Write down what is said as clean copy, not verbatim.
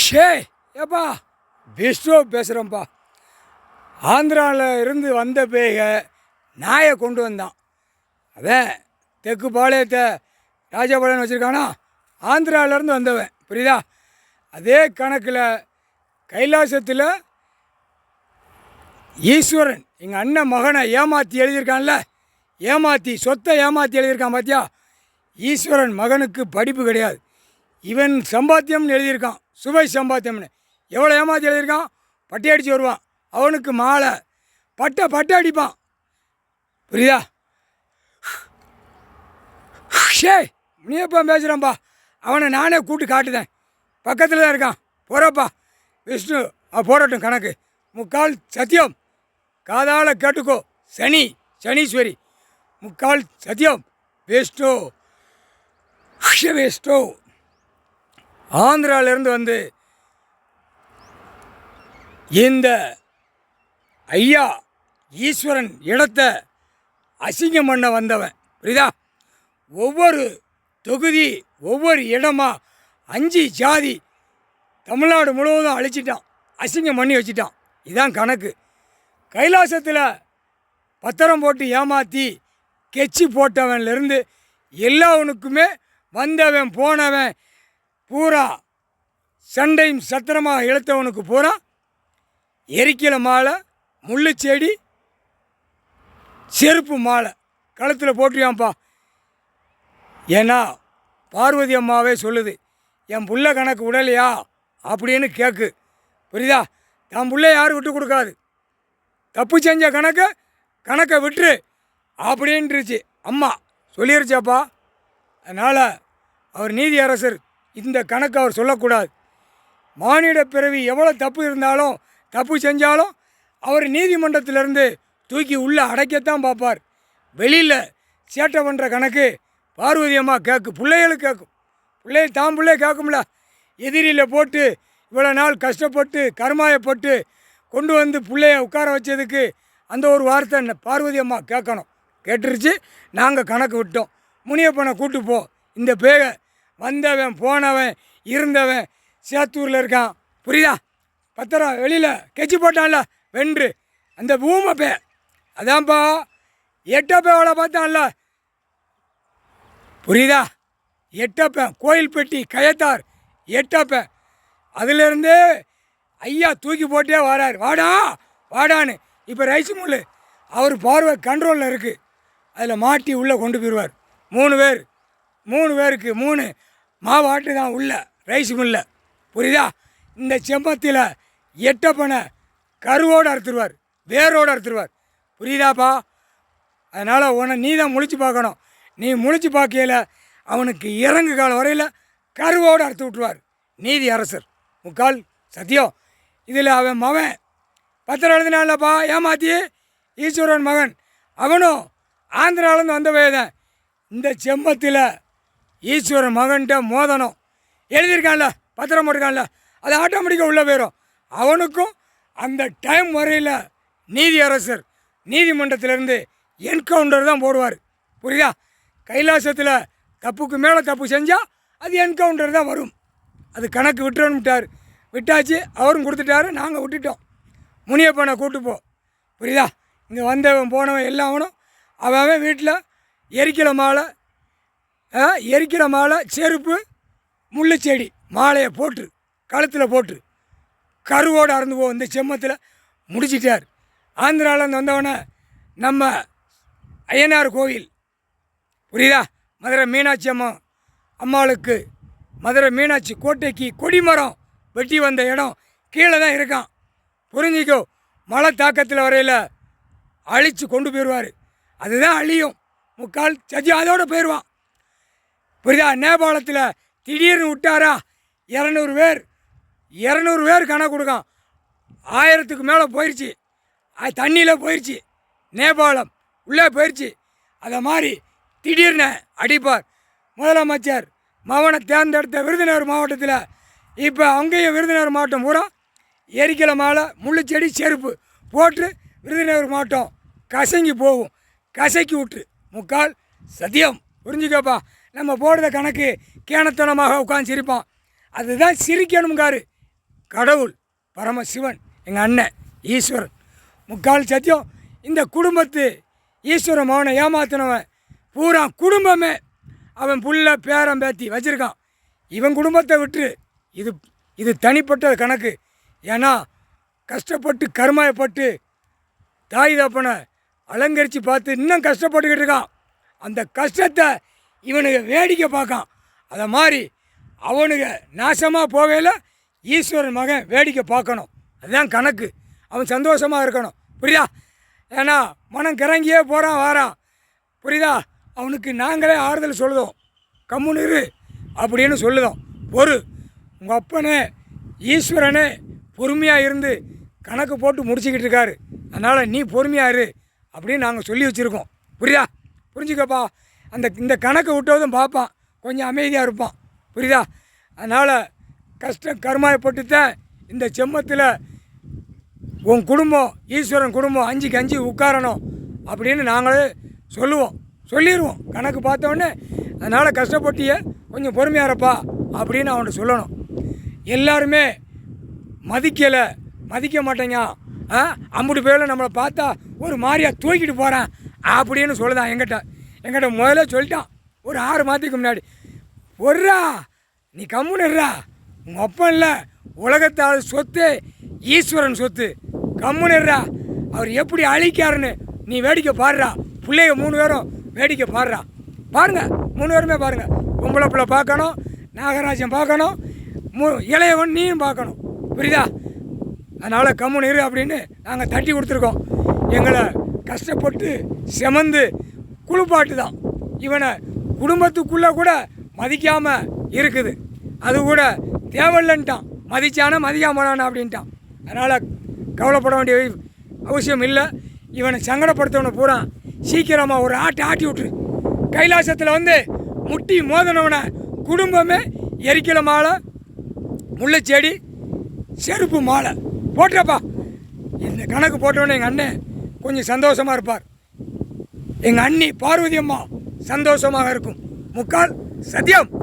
ஷே ஏப்பா விஷ்ணு பேசுகிறோம்ப்பா. ஆந்திராவில் இருந்து வந்த பேக நாயை கொண்டு வந்தான். அதான் தெற்கு பாளையத்தை ராஜபாளையம் வச்சுருக்கானா, ஆந்திராவிலேருந்து வந்தவன். புரியுதா? அதே கணக்கில் கைலாசத்தில் ஈஸ்வரன் எங்கள் அண்ணன் மகனை ஏமாற்றி எழுதியிருக்கான்ல, ஏமாற்றி சொத்தை ஏமாற்றி எழுதியிருக்கான் பார்த்தியா. ஈஸ்வரன் மகனுக்கு படிப்பு கிடையாது, இவன் சம்பாத்தியம்னு எழுதியிருக்கான், சுவை சம்பாத்தியம்னு. எவ்வளோ ஏமாற்றி எழுதியிருக்கான், பட்டை அடித்து வருவான், அவனுக்கு மாலை பட்டை அடிப்பான். புரியுதா? ஷே முனியப்பா பேசுகிறான்ப்பா, அவனை நானே கூட்டு காட்டுதேன், பக்கத்தில் தான் இருக்கான். போகிறப்பா விஷ்ணு போடட்டும் கணக்கு. முக்கால் சத்தியம், காதால் கேட்டுக்கோ. சனீஸ்வரி முக்கால் சத்தியம். விஷ்ணு விஷ்ணு ஆந்திராவிலேருந்து வந்து இந்த ஐயா ஈஸ்வரன் இடத்தை அசிங்கம் பண்ண வந்தவன். புரியுதா? ஒவ்வொரு தொகுதி ஒவ்வொரு இடமா 5 ஜாதி தமிழ்நாடு முழுவதும் அழிச்சிட்டான், அசிங்கம் பண்ணி வச்சிட்டான். இதுதான் கணக்கு. கைலாசத்தில் பத்திரம் போட்டு ஏமாற்றி கெச்சி போட்டவன்லேருந்து எல்லாவனுக்குமே வந்தவன் போனவன் பூரா சண்டையும் சத்திரமாக இழுத்தவனுக்கு பூரா எரிக்கல மாலை, முள்ளுச்செடி, செருப்பு மாலை கழுத்தில் போட்டுருவான்ப்பா. ஏன்னா பார்வதி அம்மாவே சொல்லுது, என் புள்ள கணக்கு விடலையா அப்படின்னு கேட்கு. புரியுதா? என் புள்ள யாரும் விட்டு கொடுக்காது, தப்பு செஞ்ச கணக்கை விட்டுரு அப்படின்ட்டுருச்சு அம்மா சொல்லிருச்சாப்பா. அதனால் அவர் நீதி அரசர், இந்த கணக்கு அவர் சொல்லக்கூடாது. மானிட பிறவி எவ்வளோ தப்பு இருந்தாலும் தப்பு செஞ்சாலும் அவர் நீதிமன்றத்திலேருந்து தூக்கி உள்ளே அடைக்கத்தான் பார்ப்பார். வெளியில் சேட்டை பண்ணுற கணக்கு பார்வதி அம்மா கேட்கும், பிள்ளைகளுக்கு கேட்கும். தான் பிள்ளை கேட்கும்ல. எதிரியில் போட்டு இவ்வளோ நாள் கஷ்டப்பட்டு கருமாயப்பட்டு கொண்டு வந்து பிள்ளைய உட்கார வச்சதுக்கு அந்த ஒரு வார்த்தை பார்வதி அம்மா கேட்கணும். கேட்டுருச்சு, நாங்கள் கணக்கு விட்டோம். முனியப்பனை கூட்டு போ, இந்த பேக வந்தவன் போனவன் இருந்தவன் சேத்தூரில் இருக்கான். புரியுதா? பத்திரம் வெளியில் கெச்சி போட்டான்ல வென்று, அந்த பூமை பே அதான்ப்பா 8 பார்த்தான்ல. புரியுதா? 8 கோயில்பட்டி கயத்தார் 8 அதிலிருந்தே ஐயா தூக்கி போட்டே வரார், வாடான்னு. இப்போ ரைஸ் முள்ளு அவர் பார்வை கண்ட்ரோலில் இருக்குது, அதில் மாட்டி உள்ளே கொண்டு போயிடுவார். 3 பேருக்கு 3 மாவாட்டு தான் உள்ள ரைஸ் மில்ல. புரியுதா? இந்த செம்பத்தில் 8 கருவோடு அறுத்துருவார், வேரோடு அறுத்துருவார். புரியுதாப்பா? அதனால் உன்னை நீ தான் முழிச்சு பார்க்கணும். நீ முழிச்சு பார்க்கையில் அவனுக்கு இறங்கு காலம் வரையில் கருவோடு அறுத்து விட்டுருவார் நீதி அரசர். முக்கால் சத்தியம். இதில் அவன் மகன் பத்திரம் எழுதினான்லப்பா ஏமாத்தி, ஈஸ்வரன் மகன், அவனும் ஆந்திராவிலேருந்து வந்த வயதான். இந்த செம்மத்தில் ஈஸ்வரன் மகன்கிட்ட மோதனம் எழுதியிருக்கான்ல, பத்திரம் போட்டிருக்கான்ல, அது ஆட்டோமேட்டிக்காக உள்ளே போயிடும். அவனுக்கும் அந்த டைம் வரையில் நீதி அரசர் நீதிமன்றத்திலேருந்து என்கவுண்டர் தான் போடுவார். புரியுதா? கைலாசத்தில் தப்புக்கு மேலே தப்பு செஞ்சால் அது என்கவுண்டர் தான் வரும். அது கணக்கு விட்டுறோன்னுட்டார், விட்டாச்சு. அவரும் கொடுத்துட்டாரு, நாங்கள் விட்டுட்டோம். முனியப்பனை கூட்டு போ. புரியுதா? இங்கே வந்தவன் போனவன் எல்லாவனும் அவன் வீட்டில் எரிக்கிற மாலை செருப்பு முள்ளுச்செடி மாலையை போட்டு கழுத்தில் போட்டு கருவோடு அறந்து போவோம். இந்த செம்மத்தில் முடிச்சிட்டார். ஆந்திராவிலேருந்து வந்தவனை நம்ம ஐயனார் கோவில், புரியுதா? மதுரை மீனாட்சி அம்மாளுக்கு மதுரை மீனாட்சி கோட்டைக்கு கொடிமரம் வெட்டி வந்த இடம் கீழே தான் இருக்கான். புரிஞ்சிக்கோ, மழை தாக்கத்தில் வரையில் அழித்து கொண்டு போயிடுவார். அதுதான் அழியும். முக்கால் சத்தியம் அதோடு போயிடுவான். புரியுதா? நேபாளத்தில் திடீர்னு விட்டாரா 200 பேர் கணக்கு கொடுக்கான். 1000க்கு மேலே போயிடுச்சு, அது தண்ணியில் போயிடுச்சு, நேபாளம் உள்ளே போயிடுச்சு. அதை மாதிரி திடீர்னு அடிப்பார். முதலமைச்சர் மகனை தேர்ந்தெடுத்த விருதுநகர் மாவட்டத்தில் இப்போ அங்கேயும் விருதுநகர் மாவட்டம் பூரா எரிக்கல மாலை முள்ளுச்செடி செருப்பு போட்டு விருதுநகர் மாவட்டம் கசங்கி போகும். கசக்கி விட்டு முக்கால் சத்தியம். புரிஞ்சுக்கப்பா, நம்ம போடுற கணக்கு கேனத்தனமாக உட்காந்து சிரிப்பான். அதுதான் சிரிக்கணுங்காரு கடவுள் பரமசிவன், எங்கள் அண்ணன் ஈஸ்வரன், முக்கால் சத்தியம். இந்த குடும்பத்து ஈஸ்வரன் மகனை ஏமாத்தினவன் பூரா குடும்பமே அவன் புள்ள பேரன் பேத்தி வச்சுருக்கான். இவன் குடும்பத்தை விட்டு இது தனிப்பட்ட கணக்கு. ஏன்னா கஷ்டப்பட்டு கருமாயப்பட்டு தாய் தப்பனை அலங்கரித்து பார்த்து இன்னும் கஷ்டப்பட்டுக்கிட்டு இருக்கான். அந்த கஷ்டத்தை இவனுக்கு வேடிக்கை பார்க்கான். அதை மாதிரி அவனுக்கு நாசமாக போகையில் ஈஸ்வரன் மகன் வேடிக்கை பார்க்கணும். அதுதான் கணக்கு. அவன் சந்தோஷமாக இருக்கணும். புரியுதா? ஏன்னா மனம் கிறங்கியே போகிறான் வாரான். புரியுதா? அவனுக்கு நாங்களே ஆறுதல் சொல்லுதோம். கம்முன்னு இரு அப்படின்னு சொல்லுதோம். உங்கள் அப்பனே ஈஸ்வரனே பொறுமையாக இருந்து கணக்கு போட்டு முடிச்சுக்கிட்டு இருக்காரு. அதனால் நீ பொறுமையாக இரு அப்படின்னு நாங்கள் சொல்லி வச்சுருக்கோம். புரியுதா? புரிஞ்சுக்கப்பா. இந்த கணக்கை விட்டதும் பார்ப்பான், கொஞ்சம் அமைதியாக இருப்பான். புரியுதா? அதனால் கஷ்டம் கருமாயப்பட்டு தான் இந்த செம்மத்தில் உன் குடும்பம் ஈஸ்வரன் குடும்பம் 5க்கு 5 உட்காரணும் அப்படின்னு நாங்களே சொல்லிடுவோம் கணக்கு பார்த்தோன்னே. அதனால் கஷ்டப்பட்டிய கொஞ்சம் பொறுமையாக இருப்பா அப்படின்னு அவன்கிட்ட சொல்லணும். எல்லாருமே மதிக்க மாட்டேங்க. அம்புட்டு பேரில் நம்மளை பார்த்தா ஒரு மாதிரியாக தூக்கிட்டு போகிறேன் அப்படின்னு சொல்லுதான். எங்கிட்ட முதல்ல சொல்லிட்டான் ஒரு 6 மாதத்துக்கு முன்னாடி. நீ கம்முன்னுறா, உங்கள் அப்பா இல்லை உலகத்தால் சொத்து ஈஸ்வரன் சொத்து, கம்முன்னுறா, அவர் எப்படி அழிக்காருன்னு நீ வேடிக்கை பாடுறா. பிள்ளைங்க 3 பேரும் வேடிக்கை பாடுறா. பாருங்கள், 3 பேருமே பாருங்கள். பொம்பளை பிள்ளை பார்க்கணும், நாகராஜன் பார்க்கணும், இளையவன் நீயும் பார்க்கணும். புரியுதா? அதனால் கம்முன்னு இரு அப்படின்னு நாங்கள் தட்டி கொடுத்துருக்கோம். எங்களை கஷ்டப்பட்டு செமந்து குளிப்பாட்டு தான் இவனை குடும்பத்துக்குள்ளே கூட மதிக்காமல் இருக்குது. அது கூட தேவையில்லைன்ட்டான். மதிச்சானா மதிக்காமலானா அப்படின்ட்டான். அதனால் கவலைப்பட வேண்டிய அவசியம் இல்லை. இவனை சங்கடப்படுத்தவனை பூரா சீக்கிரமாக ஒரு ஆட்டி விட்டுரு. கைலாசத்தில் முட்டி மோதனவனை குடும்பமே எரிக்கல மாலை, முல்லைச்செடி, செருப்பு மாலை போட்டுறப்பா. இந்த கணக்கு போட்டவொடனே எங்கள் அண்ணன் கொஞ்சம் சந்தோஷமாக இருப்பார். எங்கள் அண்ணி பார்வதி அம்மா சந்தோஷமாக இருக்கும். முக்கால் சத்தியம்.